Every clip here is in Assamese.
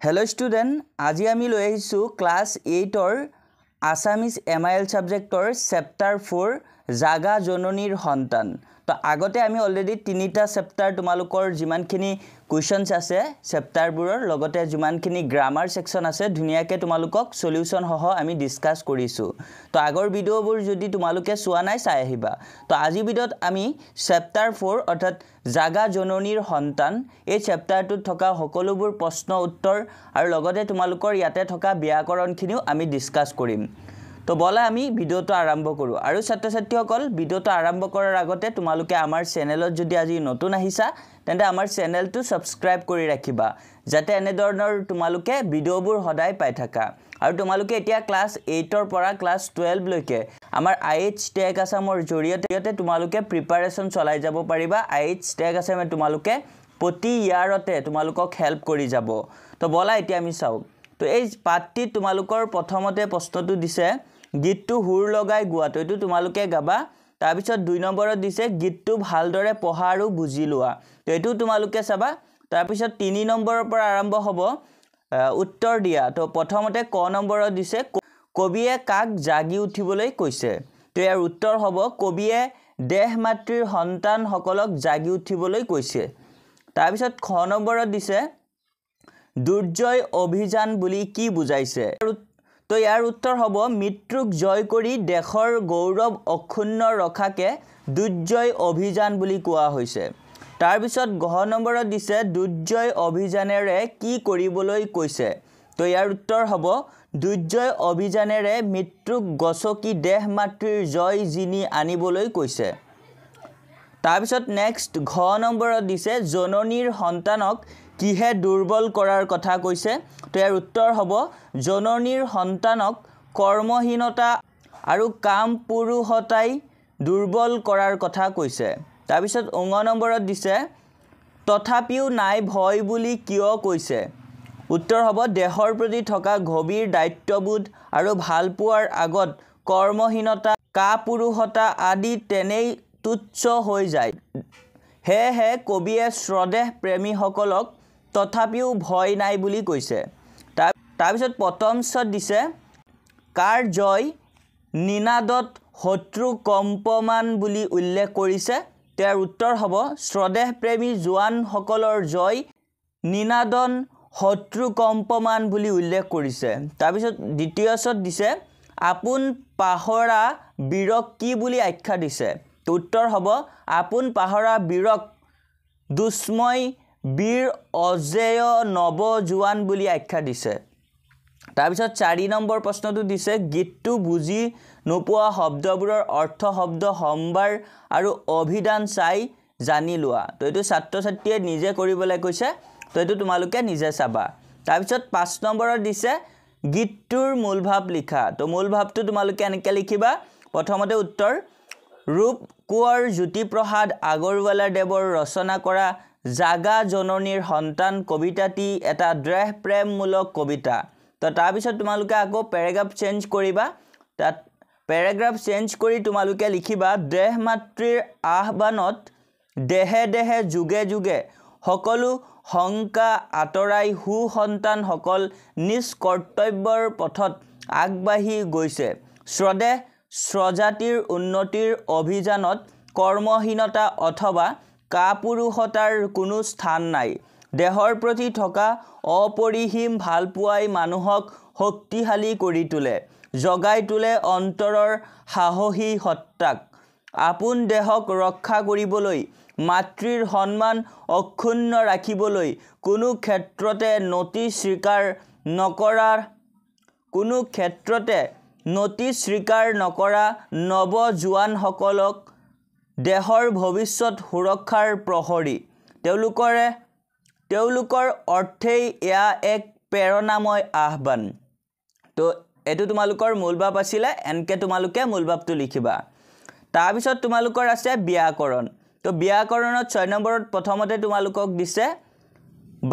Hello student, আজি আমি লৈ আহিছো ক্লাস 8 অৰ আসামিজ MIL সাবজেক্টৰ চেপ্টাৰ 4 জাগা জননীৰ সন্তান। তো আগতে আমি অলৰেডি তিনিটা চেপ্টাৰ তোমালোকৰ যিমানখিনি কোৱেশ্চনছ আছে চেপ্টাৰবোৰৰ লগতে যিমানখিনি গ্ৰামাৰ সেকশন আছে ধুনিয়াকে তোমালোকক সলিউশন সহ আমি ডিসকাস কৰিছো। তো আগৰ ভিডিওবোৰ যদি তোমালোকে চোৱা নাই চাই আহিবা। তো আজি ভিডিওত আমি চেপ্টাৰ 4 অৰ্থাৎ জাগা জননীৰ সন্তান এই চেপ্টাৰটোত থকা সকলোবোৰ প্ৰশ্ন উত্তৰ আৰু লগতে তোমালোকৰ ইয়াতে থকা ব্যাকৰণখিনিও আমি ডিসকাস কৰিম। তো বলা আমি ভিডিওটো আৰম্ভ কৰো আৰু ছাত্ৰ ছাত্ৰীসকল ভিডিওটো আৰম্ভ কৰাৰ আগতে তোমালোকে আমাৰ চেনেলত যদি আজি নতুন আহিছা তেন্তে আমাৰ চেনেলটো সাবস্ক্ৰাইব কৰি ৰাখিবা যাতে এনে ধৰণৰ তোমালোকে ভিডিওবোৰ সদায় পাই থাকা। আৰু তোমালোকে এতিয়া ক্লাস 8 ৰ পৰা ক্লাস 12 লৈকে আমাৰ IH টেগ আসামৰ জৰিয়তে তোমালোকে প্ৰিপাৰেচন চলাই যাব পাৰিবা। IH টেগ আসামে তোমালোকে প্ৰতি ইয়াৰতে তোমালোকক হেল্প কৰি যাব। তো বলা এতিয়া আমি চাও। তো এই পাঠটি তোমালোকৰ প্ৰথমতে প্ৰশ্নটো দিছে গীতটো হুৰ লগাই গোৱাটো, এটো তোমালোকে গাবা। তাৰ পিছত 2 নম্বৰত দিছে গীতটো ভালদৰে পঢ়া আৰু বুজি লোৱা, তো এটো তোমালোকে চাবা। তাৰ পিছত 3 নম্বৰৰ পৰা আৰম্ভ হ'ব উত্তৰ দিয়া। তো প্ৰথমতে ক নম্বৰত দিছে কবিয়ে কাক জাগি উঠিবলৈ কৈছে, তো ইয়াৰ উত্তৰ হ'ব কবিয়ে দেহ মাতৃৰ সন্তান সকলক জাগি উঠিবলৈ কৈছে। তাৰ পিছত খ নম্বৰত দিছে দুৰ্জয় অভিযান বুলি কি বুজাইছে, তো ইয়াৰ উত্তৰ হ'ব মৃত্যুক জয় কৰি দেশৰ গৌৰৱ অক্ষুণ্ণ ৰখাকে দুৰ্জয় অভিযান বুলি কোৱা হৈছে। তাৰ পিছত ঘ নম্বৰত দিছে দুৰ্জয় অভিযানেৰে কি কৰিবলৈ কৈছে, তো ইয়াৰ উত্তৰ হ'ব দুৰ্জয় অভিযানেৰে মৃত্যুক গছকি দেহ মাতৃৰ জয় জিনি আনিবলৈ কৈছে। তাৰ পিছত নেক্সট ঘ নম্বৰত দিছে জননীৰ সন্তানক কিহে দুৰ্বল কৰাৰ কথা কৈছে, তো ইয়াৰ উত্তৰ হ'ব জননীৰ সন্তানক কৰ্মহীনতা আৰু কাম পুৰুষতাই দুৰ্বল কৰাৰ কথা কৈছে। তাৰ পিছত ঙ নম্বৰত দিছে তথাপিও নাই ভয় বুলি কিয় কৈছে, উত্তৰ হ'ব দেহৰ প্ৰতি থকা গভীৰ দায়িত্ববোধ আৰু ভালপোৱাৰ আগত কৰ্মহীনতা কাপুৰুষতা আদি তেনেই তুচ্ছ হৈ যায়। হেহে কবিয়ে স্বদেশ প্ৰেমীসকলক তথাপিও ভয় নাই বুলি কৈছে। তাৰ পিছত প্ৰথমছত দিছে কাৰ জয় নিনাদত শত্ৰু কম্পমান বুলি উল্লেখ কৰিছে, তাৰ উত্তৰ হ'ব স্বদেশ প্ৰেমী জোৱান সকলৰ জয় নিনাদন শত্ৰু কম্পমান বুলি উল্লেখ কৰিছে। তাৰ পিছত দ্বিতীয়ছত দিছে আপোন পাহৰা বীৰক কি বুলি আখ্যা দিছে, উত্তৰ হ'ব আপোন পাহৰা বীৰক দুষ্ময় বীৰ অজেয় নৱ জোৱান বুলি আখ্যা দিছে। তাৰ পিছত 4 নম্বৰ প্ৰশ্নটো দিছে গীতটো বুজি নোপোৱা শব্দবোৰৰ অৰ্থ শব্দ সম্ভাৰ আৰু অভিধান চাই জানি লোৱা, তো এটো ছাত্ৰ ছাত্ৰীয়ে নিজে কৰিবলৈ কৈছে, তো এটো তোমালোকে নিজে চাবা। তাৰ পিছত 5 নম্বৰত দিছে গীতটোৰ মূল ভাৱ লিখা, তো মূল ভাৱটো তোমালোকে এনেকৈ লিখিবা। প্ৰথমতে উত্তৰ ৰূপ কোঁৱৰ জ্যোতিপ্ৰসাদ আগৰৱালা দেৱৰ ৰচনা কৰা জাগা জননীৰ সন্তান কবিতাটি এটা দেহ প্ৰেমমূলক কবিতা। তো তাৰ পিছত তোমালোকে আকৌ পেৰাগ্ৰাফ চেঞ্জ কৰিবা, তাত পেৰাগ্ৰাফ চেঞ্জ কৰি তোমালোকে লিখিবা দেহ মাতৃৰ আহ্বানত দেহে দেহে যুগে যুগে সকলো শংকা আঁতৰাই সু সন্তানসকল নিজ কৰ্তব্যৰ পথত আগবাঢ়ি গৈছে। স্বদেশ স্বজাতিৰ উন্নতিৰ অভিযানত কৰ্মহীনতা অথবা কাপুৰুষতাৰ কোনো স্থান নাই। দেহৰ প্ৰতি থকা অপৰিসীম ভালপোৱাই মানুহক শক্তিশালী কৰি তোলে, জগাই তোলে অন্তৰৰ সাহসী সত্তাক। আপোন দেহক ৰক্ষা কৰিবলৈ মাতৃৰ সন্মান অক্ষুণ্ণ ৰাখিবলৈ কোনো ক্ষেত্ৰতে নতি স্বীকাৰ নকৰা নৱ জোৱানসকলক দেশৰ ভৱিষ্যত সুৰক্ষাৰ প্ৰহৰী, তেওঁলোকৰ অৰ্থেই এয়া এক প্ৰেৰণাময় আহ্বান। তো এটো তোমালোকৰ মূল ভাৱ আছিলে, এনকে তোমালোকে মূল ভাৱটো লিখিবা। তাৰ পিছত তোমালোকৰ আছে ব্যাকৰণ। তো ব্যাকৰণত 6 নম্বৰত প্ৰথমতে তোমালোকক দিছে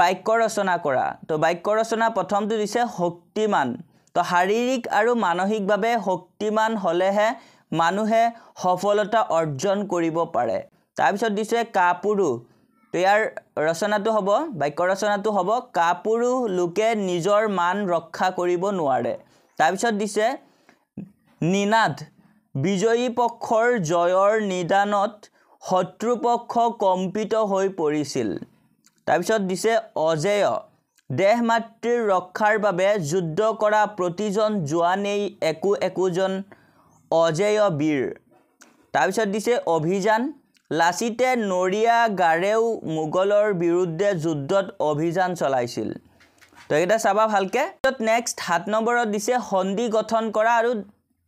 বাক্য ৰচনা কৰা, তো বাক্য ৰচনা প্ৰথমটো দিছে শক্তিমান, তো শাৰীৰিক আৰু মানসিকভাৱে শক্তিমান হ'লেহে মানুহে সফলতা অৰ্জন কৰিব পাৰে। তাৰ পিছত দিছে কাপুৰুষ, তো ইয়াৰ ৰচনাটো হ'ব বাক্য ৰচনাটো হ'ব কাপুৰুষ লোকে নিজৰ মান ৰক্ষা কৰিব নোৱাৰে তাৰপিছত দিছে নিনাদ বিজয়ী পক্ষৰ জয়ৰ নিদানত শত্ৰুপক্ষ কম্পিত হৈ পৰিছিল তাৰপিছত দিছে অজেয় দেহ মাতৃৰ ৰক্ষাৰ বাবে যুদ্ধ কৰা প্ৰতিজন জোৱানেই একোজন অজেয় বীৰ তাৰপিছত দিছে অভিযান লাচিতে নৰিয়া গাৰেও মোগলৰ বিৰুদ্ধে যুদ্ধত অভিযান চলাইছিল তো এটা চাবা ভালকে নেক্সট 7 নম্বৰত দিছে সন্ধি গঠন কৰা আৰু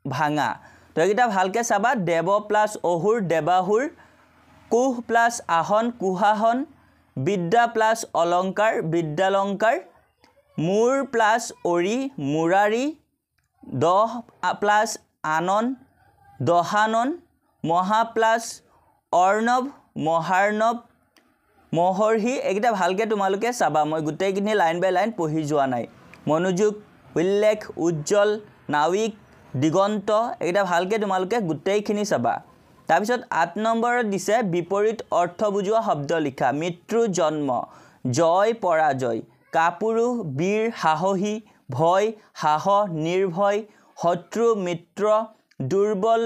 ভাঙা তো এটা ভালকে চাবা দেৱ প্লাস অহুৰ দেৱাহুৰ কুহ প্লাস আহন কুহাহন বিদ্যা প্লাস অলংকাৰ বিদ্যালংকাৰ মূৰ প্লাস অৰি মুৰাৰী দহ প্লাস আনন দহানন মহা প্লাস অৰ্ণৱ মহাৰ্ণৱ মহৰ্ষি এইকেইটা ভালকৈ তোমালোকে চাবা মই গোটেইখিনি লাইন বাই লাইন পঢ়ি যোৱা নাই মনোযোগ উল্লেখ উজ্জ্বল নাৱিক দিগন্ত এইকেইটা ভালকৈ তোমালোকে গোটেইখিনি চাবা তাৰপিছত 8 নম্বৰত দিছে বিপৰীত অৰ্থ বুজোৱা শব্দ লিখা মৃত্যু জন্ম জয় পৰাজয় কাপুৰুষ বীৰ সাহসী ভয় সাহস নিৰ্ভয় শত্ৰু মিত্ৰ দুৰ্বল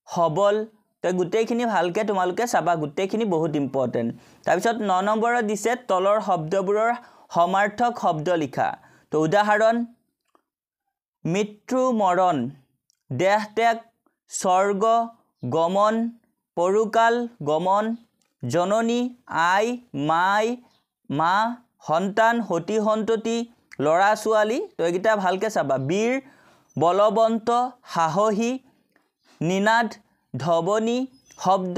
সবল তো গোটেইখিনি ভালকৈ তোমালোকে চাবা গোটেইখিনি বহুত ইম্পৰ্টেণ্ট তাৰপিছত 9 নম্বৰত দিছে তলৰ শব্দবোৰৰ সমাৰ্থক শব্দ লিখা তো উদাহৰণ মৃত্যু মৰণ দেহ ত্যাগ স্বৰ্গ গমন পৰুকাল গমন জননী আই মাই মা সন্তান সতি সন্ততি লৰা ছোৱালী তো এইকেইটা ভালকৈ চাবা বীৰ বলবন্ত সাহসী নিনাদ ধ্বনি শব্দ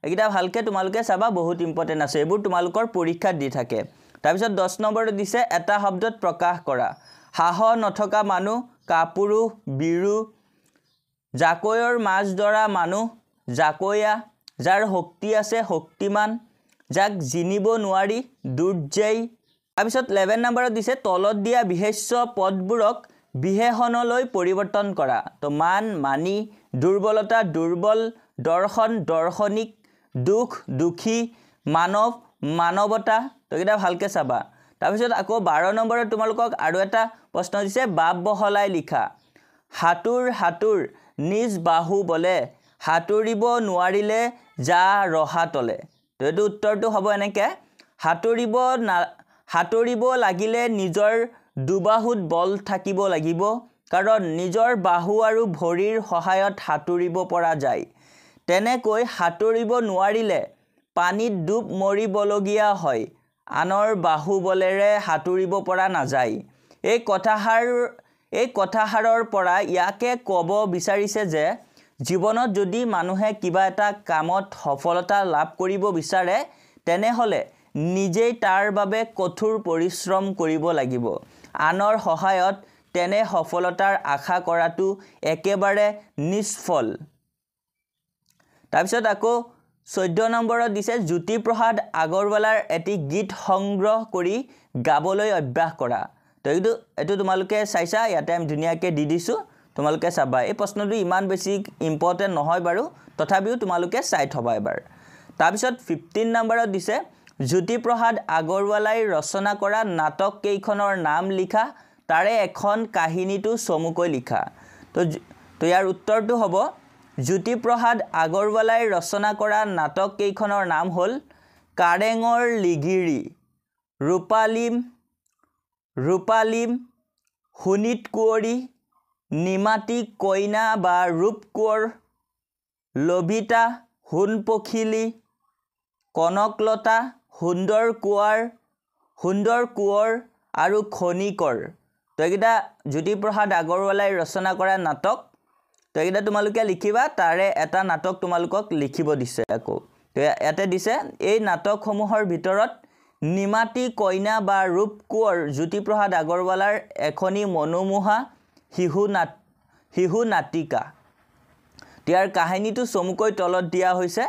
এইকেইটা ভালকৈ তোমালোকে চাবা বহুত ইম্পৰ্টেণ্ট আছে এইবোৰ তোমালোকৰ পৰীক্ষাত দি থাকে তাৰপিছত 10 নম্বৰত দিছে এটা শব্দত প্ৰকাশ কৰা সাহস নথকা মানুহ কাপুৰুষ বীৰু জাকৈৰ মাছ ধৰা মানুহ জাকৈয়া যাৰ শক্তি আছে শক্তিমান যাক জিনিব নোৱাৰি দুৰ্জয় তাৰপিছত 11 নম্বৰত দিছে তলত দিয়া বিশেষ্য পদবোৰক বিশেষণলৈ পৰিৱৰ্তন কৰা তো মান মানি দুৰ্বলতা দুৰ্বল দৰ্শন দৰ্শনিক দুখ দুখী মানৱ মানৱতা তো এটা ভালকৈ চাবা তাৰপিছত আকৌ 12 নম্বৰত তোমালোকক আৰু এটা প্ৰশ্ন দিছে বাপ বহলাই লিখা হাতুৰ হাতুৰ নিজ বাহু বলে হাতুৰিব নোৱাৰিলে যা ৰহা তলে তো এইটো উত্তৰটো হ'ব এনেকৈ হাতুৰিব লাগিলে নিজৰ দুবাহুত বল থাকিব লাগিব কাৰণ নিজৰ বাহু আৰু ভৰিৰ সহায়ত হাতুৰিব পৰা যায় তেনেকৈ হাতুৰিব নোৱাৰিলে পানীত ডুব মৰিবলগীয়া হয় আনৰ বাহু বলেৰে হাতুৰিব পৰা নাযায় এই কথাষাৰৰ পৰা ইয়াকে ক'ব বিচাৰিছে যে জীৱনত যদি মানুহে কিবা এটা কামত সফলতা লাভ কৰিব বিচাৰে তেনেহলে নিজেই তাৰ বাবে কঠোৰ পৰিশ্ৰম কৰিব লাগিব আনৰ সহায়ত তেনে সফলতাৰ আশা কৰাটো একেবাৰে নিষ্ফল তাৰপিছত আকৌ 14 নম্বৰত দিছে জ্যোতিপ্ৰসাদ আগৰৱালাৰ এটি গীত সংগ্ৰহ কৰি গাবলৈ অভ্যাস কৰা তো এইটো তোমালোকে চাইছা ইয়াতে আমি ধুনীয়াকৈ দি দিছোঁ তোমালোকে চাবা এই প্ৰশ্নটো ইমান বেছি ইম্পৰ্টেণ্ট নহয় বাৰু তথাপিও তোমালোকে চাই থবা এবাৰ তাৰপিছত 15 নম্বৰত দিছে জ্যোতিপ্ৰসাদ আগৰৱালাই ৰচনা কৰা নাটক কেইখনৰ নাম লিখা তাৰে এখন কাহিনীটো চমুকৈ লিখা তো ইয়াৰ উত্তৰটো হ'ব জ্যোতিপ্ৰসাদ আগৰৱালাই ৰচনা কৰা নাটক কেইখনৰ নাম হ'ল কাৰেঙৰ লিগিৰি ৰূপালিম সুনীত কুঁৱৰী নিমাতী কইনা বা ৰূপ কোঁৱৰ লভিতা সোণপখিলী কনকলতা সুন্দৰ কোঁৱৰ আৰু খনিকৰ তো এইকেইটা জ্যোতিপ্ৰসাদ আগৰৱালাই ৰচনা কৰা নাটক তো এইকেইটা তোমালোকে লিখিবা তাৰে এটা নাটক তোমালোকক লিখিব দিছে আকৌ তো ইয়াতে দিছে এই নাটকসমূহৰ ভিতৰত নিমাতী কইনা বা ৰূপ কোঁৱৰ জ্যোতিপ্ৰসাদ আগৰৱালাৰ এখনি মনোমোহা শিশু নাটিকা ইয়াৰ কাহিনীটো চমুকৈ তলত দিয়া হৈছে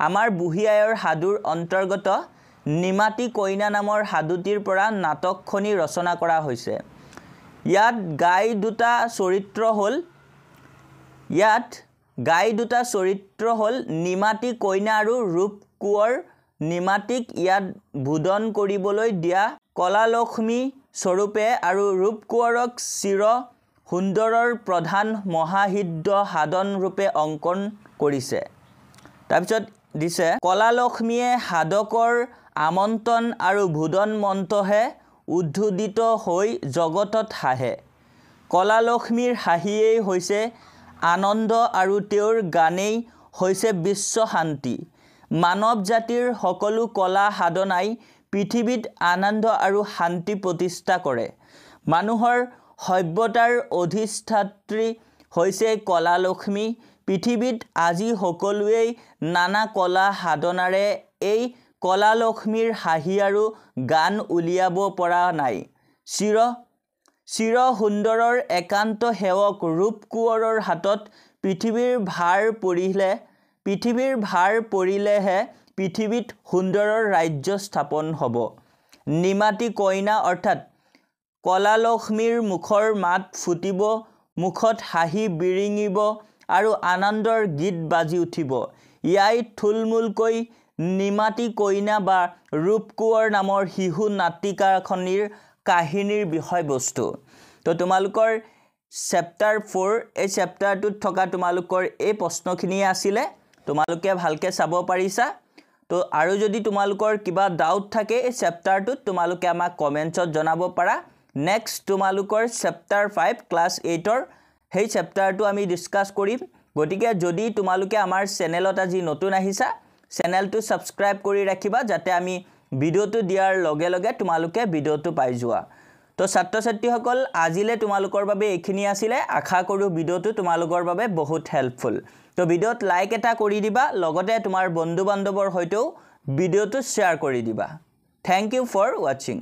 আমাৰ বুঢ়ী আইৰ সাধুৰ অন্তৰ্গত নিমাতী কইনা নামৰ সাধুটিৰ পৰা নাটকখনি ৰচনা কৰা হৈছে ইয়াত গাই দুটা চৰিত্ৰ হ'ল নিমাতী কইনা আৰু ৰূপ কোঁৱৰ নিমাতীক ইয়াত বোধন কৰিবলৈ দিয়া কলালক্ষ্মী স্বৰূপে আৰু ৰূপ কোঁৱৰক চিৰ সুন্দৰৰ প্ৰধান মহাহিদ্য সাধন ৰূপে অংকন কৰিছে। তাৰপিছত দিছে কলালক্ষ্মীয়ে সাধকৰ আমন্ত্ৰণ আৰু বোধন মন্ত্ৰহে উদ্ধোদিত হৈ জগতত হাঁহে। কলালক্ষ্মীৰ হাঁহিয়েই হৈছে আনন্দ আৰু তেওঁৰ গানেই হৈছে বিশ্ব শান্তি। মানৱ জাতিৰ সকলো কলা সাধনাই পৃথিৱীত আনন্দ আৰু শান্তি প্ৰতিষ্ঠা কৰে। মানুহৰ সভ্যতাৰ অধিষ্ঠাত্ৰী হৈছে কলালক্ষ্মী। পৃথিৱীত আজি সকলোৱেই নানা কলা সাধনাৰে এই কলালক্ষ্মীৰ হাঁহি আৰু গান উলিয়াব পৰা নাই। চিৰ সুন্দৰৰ একান্ত সেৱক ৰূপ কোঁৱৰৰ হাতত পৃথিৱীৰ ভাৰ পৰিলেহে পৃথিৱীত সুন্দৰৰ ৰাজ্য স্থাপন হ'ব। নিমাতী কইনা অৰ্থাৎ কলালক্ষ্মীৰ মুখৰ মাত ফুটিব, মুখত হাঁহি বিৰিঙিব আৰু আনন্দৰ গীত বাজি উঠিব। ইয়াই থুলমূলকৈ নিমাতী কইনা বা ৰূপ কোঁৱৰ নামৰ শিশু নাটিকাখনিৰ কাহিনীৰ বিষয়বস্তু। তো তোমালোকৰ চেপ্টাৰ 4 এই চেপ্টাৰটোত থকা তোমালোকৰ এই প্ৰশ্নখিনিয়ে আছিলে। তোমালোকে ভালকৈ চাব পাৰিছা। তো আৰু যদি তোমালোকৰ কিবা ডাউট থাকে এই চেপ্টাৰটোত তোমালোকে আমাক কমেণ্টছত জনাব পাৰা। নেক্সট তোমালোকৰ চেপ্টাৰ 5 ক্লাছ 8ৰ সেই চেপ্টাৰটো আমি ডিছকাছ কৰিম। গতিকে যদি তোমালোকে আমাৰ চেনেলত আজি নতুন আহিছা, চেনেলটো ছাবস্ক্ৰাইব কৰি ৰাখিবা যাতে আমি ভিডিঅ'টো দিয়াৰ লগে লগে তোমালোকে ভিডিঅ'টো পাই যোৱা। তো ছাত্ৰ ছাত্ৰীসকল আজিলে তোমালোকৰ বাবে এইখিনি আছিলে। আশা কৰোঁ ভিডিঅ'টো তোমালোকৰ বাবে বহুত হেল্পফুল। তো ভিডিঅ'ত লাইক এটা কৰি দিবা, লগতে তোমাৰ বন্ধু বান্ধৱৰ সৈতেও ভিডিঅ'টো শ্বেয়াৰ কৰি দিবা। থেংক ইউ ফৰ ৱাচিং।